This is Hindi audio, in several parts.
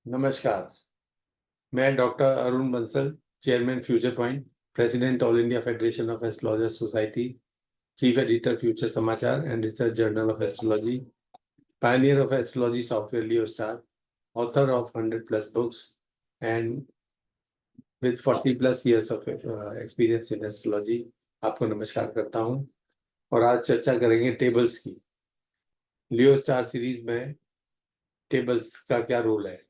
नमस्कार। मैं doctor Arun Bansal, chairman future point, president all India federation of astrologers society, chief editor future Samachar and research journal of astrology, pioneer of astrology software Leo Star, author of 100 plus books and with 40 plus years of experience in astrology आपको नमस्कार करता हूं। और आज चर्चा करेंगे टेबल्स की। लियो स्टार सीरीज में टेबल्स का क्या रोल है,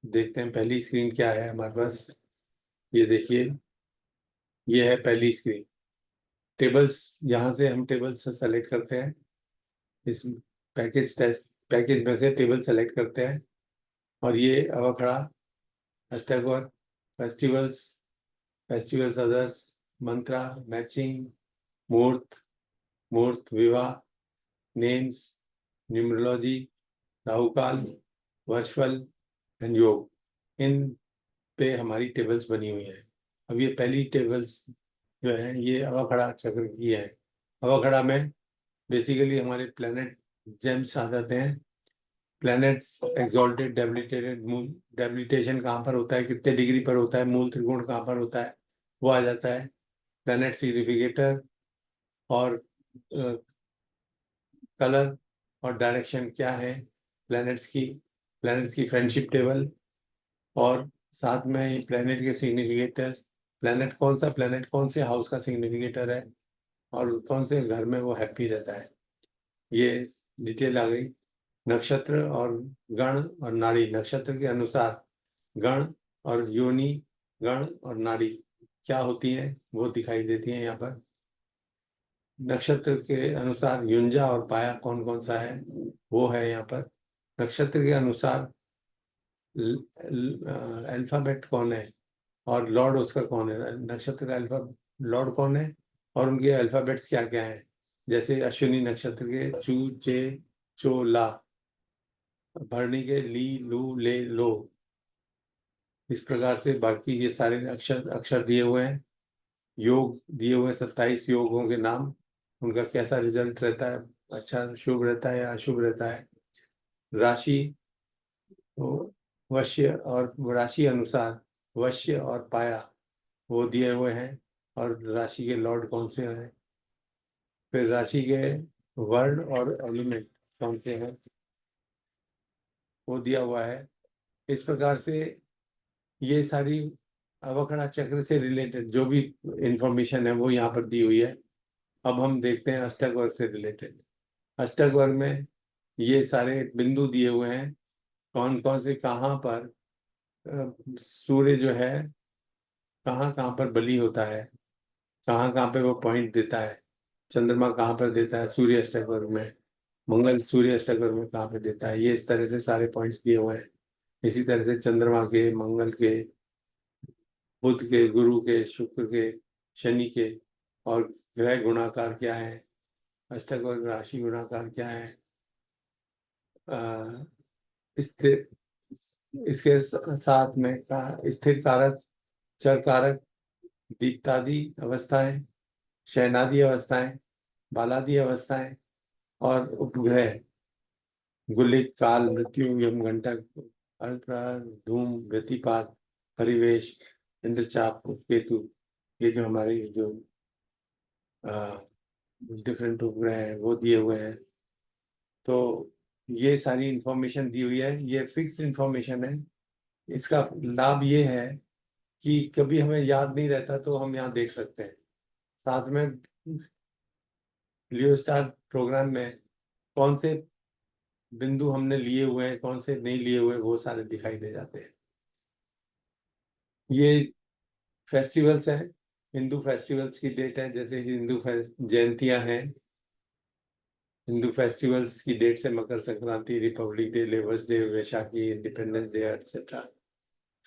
देखते हैं। पहली स्क्रीन क्या है हमारे पास, ये देखिए, ये है पहली स्क्रीन। टेबल्स, यहाँ से हम टेबल्स से सेलेक्ट करते हैं। इस पैकेज में से टेबल सेलेक्ट करते हैं और ये अवखड़ा, अष्टक, फेस्टिवल्स, फेस्टिवल्स अदर्स, मंत्रा, मैचिंग, मुहूर्त, मुहूर्त, विवाह, names, numerology, Rahukaal, virtual and योग, इन पे हमारी टेबल्स बनी हुई हैं। अब ये पहली टेबल्स जो है ये अवखड़ा चक्र की है। अवखड़ा में बेसिकली हमारे प्लैनेट जेम्स आ जाते हैं। प्लैनेट्स एक्सॉल्टेड, डेबिलिटेटेड, मूल डेबिलिटेशन कहाँ पर होता है, कितने डिग्री पर होता है, मूल त्रिकोण कहाँ पर होता है, वो आ जाता है। प्लैनेट सिग्निफिकेटर और कलर और डायरेक्शन क्या है प्लैनेट्स की फ्रेंडशिप टेबल, और साथ में प्लैनेट के सिग्निफिकेटर्स, प्लैनेट कौन से हाउस का सिग्निफिकेटर है और कौन से घर में वो हैप्पी रहता है, ये डिटेल आ गई। नक्षत्र और गण और नाड़ी, नक्षत्र के अनुसार गण और योनि, गण और नाड़ी क्या होती हैं वो दिखाई देती हैं यहाँ पर। नक्षत्र के अनुसार युंजा और पाया कौन कौन सा है वो है यहाँ पर। नक्षत्र के अनुसार अल्फाबेट कौन है और लॉर्ड उसका कौन है, नक्षत्र का अल्फा लॉर्ड कौन है और उनके अल्फाबेट्स क्या क्या हैं। जैसे अश्विनी नक्षत्र के चू, चे, चो, ला, भरणी के ली, लू, ले, लो, इस प्रकार से बाकी ये सारे अक्षर अक्षर दिए हुए हैं। योग दिए हुए हैं, 27 योगों के नाम, उनका कैसा रिजल्ट रहता है, अच्छा शुभ रहता है या अशुभ रहता है। राशि, वो वश्य और राशि अनुसार वश्य और पाया वो दिए हुए हैं, और राशि के लॉर्ड कौन से हैं। फिर राशि के वर्ण और एलिमेंट कौन से हैं वो दिया हुआ है। इस प्रकार से ये सारी अवकड़ा चक्र से रिलेटेड जो भी इंफॉर्मेशन है वो यहाँ पर दी हुई है। अब हम देखते हैं अष्टक वर्ग से रिलेटेड। अष्टक वर्ग में ये सारे बिंदु दिए हुए हैं, कौन कौन से कहाँ पर सूर्य जो है कहाँ कहाँ पर बली होता है, कहाँ कहाँ पे वो पॉइंट देता है, चंद्रमा कहाँ पर देता है सूर्य अष्टक वर्ग में, मंगल सूर्य अष्टक वर्ग में कहाँ पे देता है, ये इस तरह से सारे पॉइंट्स दिए हुए हैं। इसी तरह से चंद्रमा के, मंगल के, बुध के, गुरु के, शुक्र के, शनि के, और ग्रह गुणाकार क्या है, अष्टक वर्ग राशि गुणाकार क्या है, अ, स्थिर, इसके साथ में स्थिर कारक, चर कारक, दीप्तादि अवस्थाएं, शयनादि अवस्थाएं, बालादि अवस्थाएं, और उपग्रह, गुलिक, काल, मृत्यु, यम घंटक, अल्पप्रहर, धूम, व्यतिपात, परिवेश, इंद्रचाप, केतु, ये जो हमारे जो डिफरेंट उपग्रह हैं वो दिए हुए हैं। तो ये सारी इंफॉर्मेशन दी हुई है, ये फिक्स्ड इंफॉर्मेशन है। इसका लाभ ये है कि कभी हमें याद नहीं रहता तो हम यहाँ देख सकते हैं। साथ में लियो स्टार प्रोग्राम में कौन से बिंदु हमने लिए हुए हैं, कौन से नहीं लिए हुए, वो सारे दिखाई दे जाते हैं। ये फेस्टिवल्स हैं, हिंदू फेस्टिवल्स की डेट है, जैसे जयंतियां हैं। हिंदू फेस्टिवल्स की डेट से Makar Sankranti, republic day, labours day, Vaishakhi, independence day, etcetera.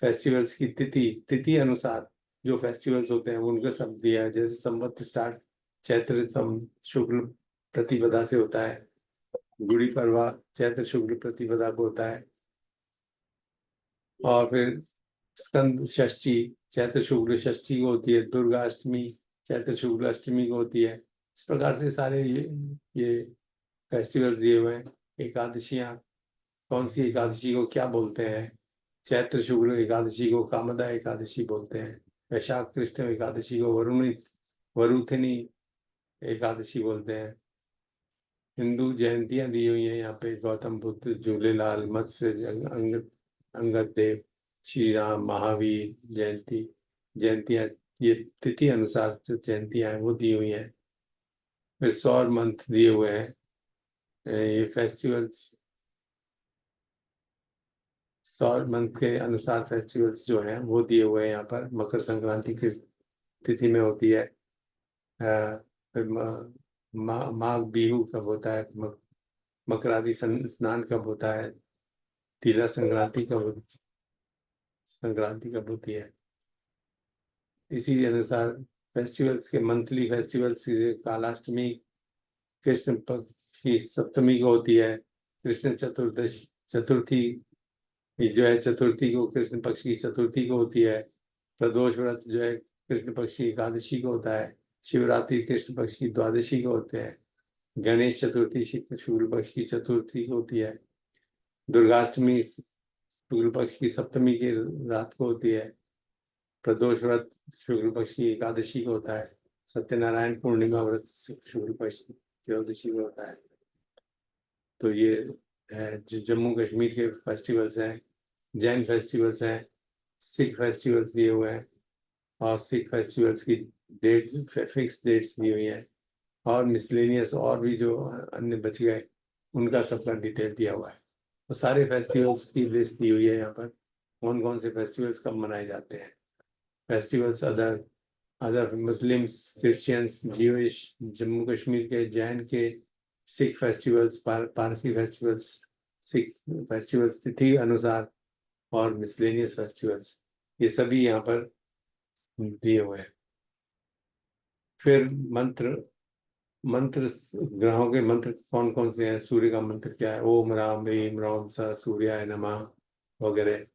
Festivals की तिथि, तिथि अनुसार जो फेस्टिवल्स होते हैं उनका सब दिया है। जैसे संवत स्टार्ट चैत्र शुक्ल प्रतिपदा से होता है, गुड़ी पड़वा चैत्र शुक्ल प्रतिपदा को होता है, और फिर स्कंद षष्ठी चैत्र शुक्ल षष्ठी को होती है, दुर्गा अष्टमी चैत्र शुक्ल अष्टमी को होती है। इस प्रकार से सारे ये फेस्टिवल्स दिए हुए हैं। एकादशियाँ, कौन सी एकादशी को क्या बोलते हैं, चैत्र शुक्ल एकादशी को कामदा एकादशी बोलते हैं। वैशाख कृष्ण एकादशी को वरुथिनी एकादशी बोलते हैं। हिंदू जयंतियां दी हुई हैं यहाँ पे, गौतम बुद्ध, झूलेलाल, मत्स्य, अंगद देव, श्री राम, महावीर जयंतियां, ये तिथि अनुसार जो जयंतियां हैं वो दी हुई हैं। फिर सौर मंथ दिए हुए हैं। ये फेस्टिवल्स सौर मंथ के अनुसार फेस्टिवल्स जो हैं वो दिए हुए हैं यहाँ पर। मकर संक्रांति किस तिथि में होती है, फिर माघ बिहू कब होता है, मकरादि स्नान कब होता है, तिला संक्रांति कब होती है। इसी अनुसार फेस्टिवल्स के मंथली फेस्टिवल्स, कालाष्टमी कृष्ण पक्ष की सप्तमी को होती है। कृष्ण चतुर्थी जो है चतुर्थी को, कृष्ण पक्ष की चतुर्थी को होती है। प्रदोष व्रत जो है कृष्ण पक्ष की एकादशी को होता है। शिवरात्रि कृष्ण पक्ष की द्वादशी को होते हैं। गणेश चतुर्थी शुक्ल पक्ष की चतुर्थी को होती है। दुर्गाष्टमी शुक्ल पक्ष की सप्तमी की रात को होती है। प्रदोष व्रत शुक्ल पक्ष की एकादशी को होता है। सत्यनारायण पूर्णिमा व्रत शुक्ल पक्ष की त्रयोदशी को होता है। तो ये है जो जम्मू कश्मीर के फेस्टिवल्स हैं। जैन फेस्टिवल्स हैं, सिख फेस्टिवल्स दिए हुए हैं, और सिख फेस्टिवल्स की डेट फिक्स डेट्स दी हुई हैं। और मिसलेनियस और भी जो अन्य बच गए उनका सबका डिटेल दिया हुआ है। तो सारे फेस्टिवल्स की लिस्ट दी हुई है यहाँ पर, कौन कौन से फेस्टिवल्स कब मनाए जाते हैं। Festivals other other Muslims, Christians, Jewish, Jammu Kashmir के जैन के, Sikh festivals, Parsi festivals, Sikh festivals तिथि अनुसार, और मिसलेनियस फेस्टिवल्स, ये सभी यहाँ पर दिए हुए हैं। फिर मंत्र मंत्र ग्रहों के मंत्र कौन कौन से हैं, सूर्य का मंत्र क्या है, ओम राम ह्रीम रोम स सूर्याय नमः वगैरह,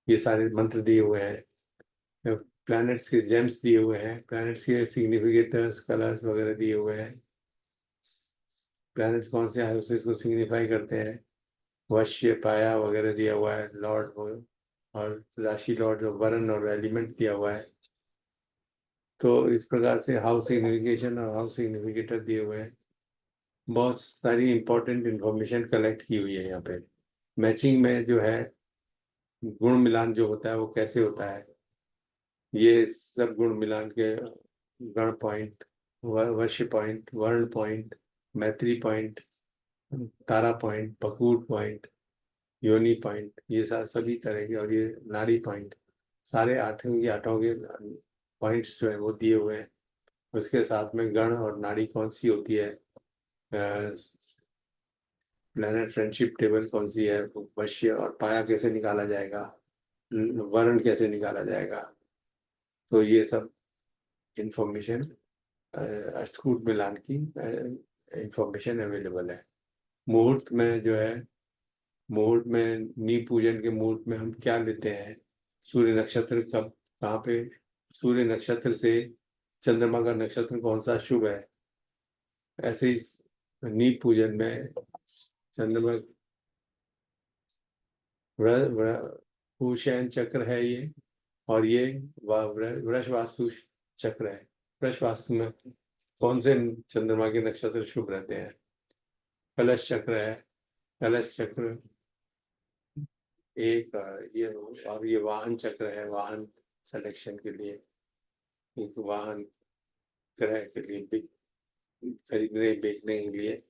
ये सारे मंत्र दिए हुए हैं। प्लैनेट्स के जेम्स दिए हुए हैं, प्लैनेट्स के सिग्निफिकेटर्स कलर्स वगैरह दिए हुए हैं। प्लैनेट्स कौन से आए उसे इसको सिग्निफाई करते हैं। वश्य पाया वगैरह दिया हुआ है, लॉर्ड और राशि लॉर्ड वरुण और एलिमेंट दिया हुआ है। तो इस प्रकार से हाउस सिग्निफिकेशन और हाउस सिग्निफिकेटर दिए हुए हैं। बहुत सारी इंपॉर्टेंट इंफॉर्मेशन कलेक्ट की हुई है यहाँ पे। मैचिंग में जो है गुण मिलान जो होता है वो कैसे होता है, ये सब गुण मिलान के गण पॉइंट, वश्य पॉइंट, वर्ण पॉइंट, मैत्री पॉइंट, तारा पॉइंट, पकूट पॉइंट, योनि पॉइंट, ये सभी तरह के, और ये नाड़ी पॉइंट, सारे आठों के पॉइंट्स जो है वो दिए हुए हैं। उसके साथ में गण और नाड़ी कौन सी होती है, प्लेनेट फ्रेंडशिप टेबल कौन सी है, वश्य और पाया कैसे निकाला जाएगा, वर्ण कैसे निकाला जाएगा। तो ये सब इंफॉर्मेशन अष्टकूट मिलान की इंफॉर्मेशन अवेलेबल है। मुहूर्त में जो है, मुहूर्त में नींव पूजन के मुहूर्त में हम क्या लेते हैं, सूर्य नक्षत्र कब कहाँ पे, सूर्य नक्षत्र से चंद्रमा का नक्षत्र कौन सा शुभ है। ऐसे ही नींव पूजन में चंद्रमा भूषण चक्र है ये, और ये वृष वास्तु चक्र है। वृष वास्तु में कौन से चंद्रमा के नक्षत्र शुभ रहते हैं। कलश चक्र है, कलश चक्र एक ये, और ये वाहन चक्र है, वाहन सिलेक्शन के लिए, एक वाहन क्रय के लिए, खरीदने बेचने के लिए।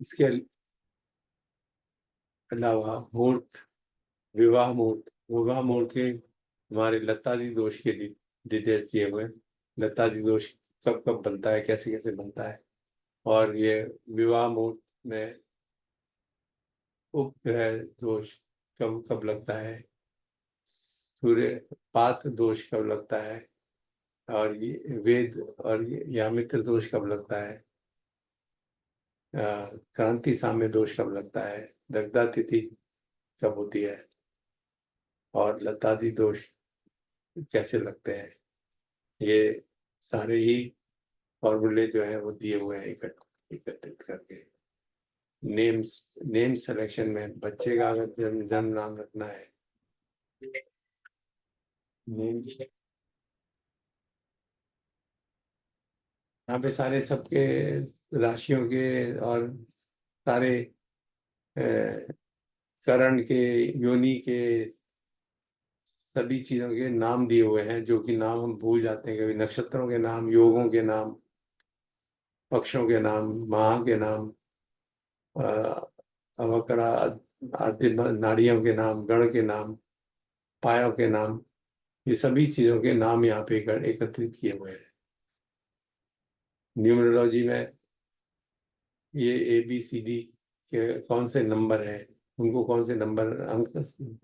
इसके अलावा मुहूर्त, विवाह मुहूर्त के हमारे लतादि दोष के डिटेल किए हुए। लतादि दोष कब कब बनता है, कैसे कैसे बनता है, और ये विवाह मुहूर्त में उपग्रह दोष कब कब लगता है, सूर्य पात दोष कब लगता है, और ये वेद और ये यामित्र दोष कब लगता है, क्रांति साम्य दोष कब लगता है, दग्धा तिथि कब होती है, और लतादि दोष कैसे लगते हैं। ये सारे ही फॉर्मूले जो है वो दिए हुए हैं एकत्रित करके। नेम्स, नेम सिलेक्शन में बच्चे का अगर जन्म नाम रखना है, नेम, यहाँ पे सारे सबके राशियों के और सारे करण के, योनि के, सभी चीजों के नाम दिए हुए हैं, जो कि नाम हम भूल जाते हैं कभी। नक्षत्रों के नाम, योगों के नाम, पक्षों के नाम, माह के नाम, अवकड़ा आदि नाड़ियों के नाम, गण के नाम, पायों के नाम, ये सभी चीजों के नाम यहाँ पे एकत्रित किए हुए हैं। न्यूमरोलॉजी में ये ABCD के कौन से नंबर हैं, उनको कौन से नंबर अंक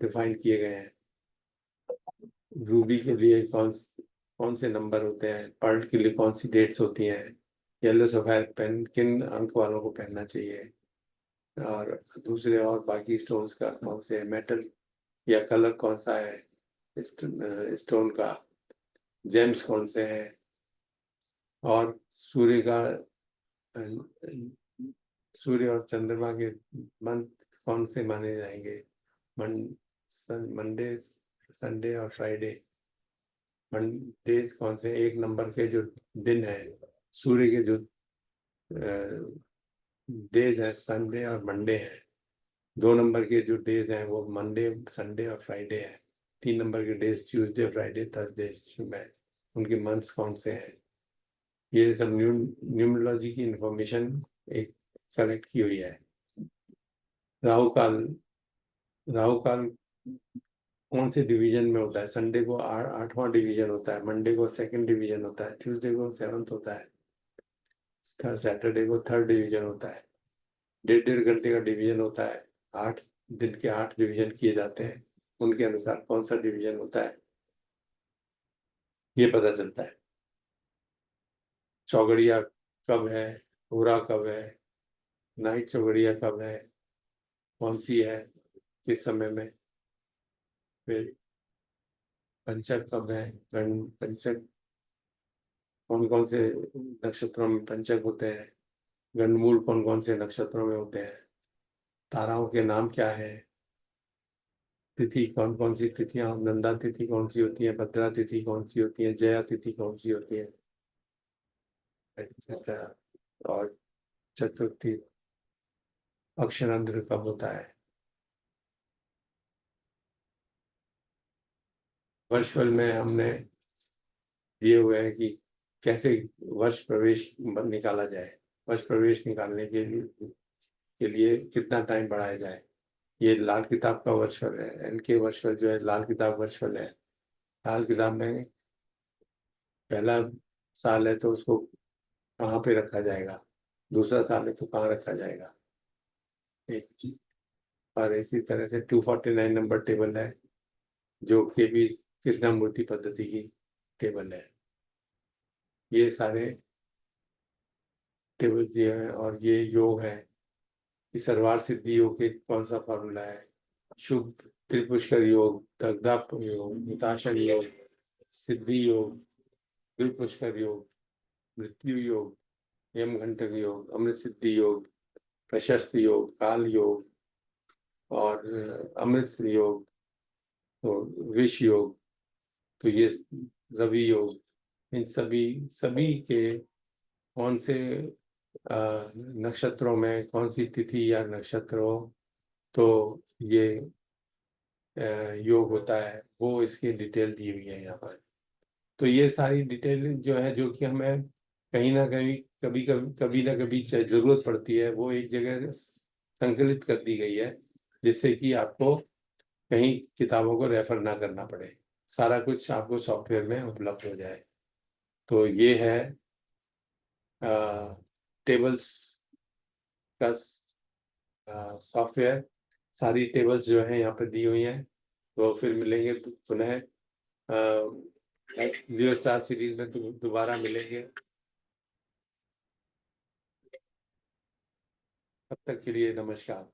डिफाइन किए गए हैं। रूबी के लिए कौन से नंबर होते हैं, पर्ल के लिए कौन सी डेट्स होती हैं, येलो सफायर पेन किन अंक वालों को पहनना चाहिए, और दूसरे और बाकी स्टोन्स का कौन से मेटल या कलर कौन सा है, स्टोन का जेम्स कौन से हैं, और सूर्य का सूर्य और चंद्रमा के मंथ कौन से माने जाएंगे, मन मंडे, संडे और फ्राइडे। मंडेज कौन से, एक नंबर के जो दिन है, सूर्य के जो डेज है संडे और मंडे है। दो नंबर के जो डेज हैं वो मंडे, संडे और फ्राइडे है। तीन नंबर के डेज ट्यूसडे, फ्राइडे, थर्सडे, में उनके मंथ्स कौन से हैं। ये सब न्यूमरोलॉजी की इंफॉर्मेशन एक सेलेक्ट की हुई है। राहु काल, राहु काल कौन से डिवीजन में होता है। संडे को 8वां डिवीजन होता है, मंडे को 2nd डिवीजन होता है, ट्यूसडे को 7th होता है, सैटरडे को 3rd डिवीजन होता है। 1.5 घंटे का डिवीजन होता है। 8 दिन के 8 डिवीजन किए जाते हैं, उनके अनुसार कौन सा डिवीजन होता है ये पता चलता है। चौगड़िया कब है, पूरा कब है, नाइट चौगड़िया कब है, कौन सी है, किस समय में, फिर पंचक कब है, पंचक कौन कौन से नक्षत्रों में पंचक होते हैं, गंडमूल कौन कौन से नक्षत्रों में होते हैं, ताराओं के नाम क्या है, तिथि कौन कौन सी तिथियां, नंदा तिथि कौन सी होती है, भद्रा तिथि कौन सी होती है, जया तिथि कौन सी होती है, एक्सेट्रा। और चतुर्थी अक्षरांध्र कब होता है। वर्षफल में हमने दिए हुए हैं कि कैसे वर्ष प्रवेश निकाला जाए, वर्ष प्रवेश निकालने के लिए कितना टाइम बढ़ाया जाए। ये लाल किताब का वर्षफल है, NK वर्षफल जो है लाल किताब वर्षफल है। लाल किताब में पहला साल है तो उसको कहाँ पे रखा जाएगा, दूसरा साल है तो कहाँ रखा जाएगा। एक, और इसी तरह से 249 नंबर टेबल है, जो KB कृष्णामूर्ति पद्धति की टेबल है। ये सारे टेबल दिए हैं। और ये योग है कि सर्वार सिद्धि योग के कौन सा फॉर्मूला है। शुभ त्रिपुष्कर योग, दग्धा योग, हुताशन योग, सिद्धि योग, त्रिपुष्कर योग, मृत्यु योग, यमघंटक योग, अमृत सिद्धि योग, प्रशस्त योग, काल योग, और अमृत योग, तो विष योग, तो ये रवि योग। इन सभी सभी के कौन से नक्षत्रों में कौन सी तिथि या नक्षत्र हो तो ये योग होता है, वो इसकी डिटेल दी हुई है यहाँ पर। तो ये सारी डिटेल जो है, जो कि हमें कहीं ना कहीं कभी ना कभी जरूरत पड़ती है, वो एक जगह संकलित कर दी गई है, जिससे कि आपको कहीं किताबों को रेफर ना करना पड़े, सारा कुछ आपको सॉफ्टवेयर में उपलब्ध हो जाए। तो ये है टेबल्स का सॉफ्टवेयर। सारी टेबल्स जो है यहाँ पे दी हुई हैं। तो फिर मिलेंगे तो पुनः जियो स्टार सीरीज में दोबारा मिलेंगे। तब तक के लिए नमस्कार।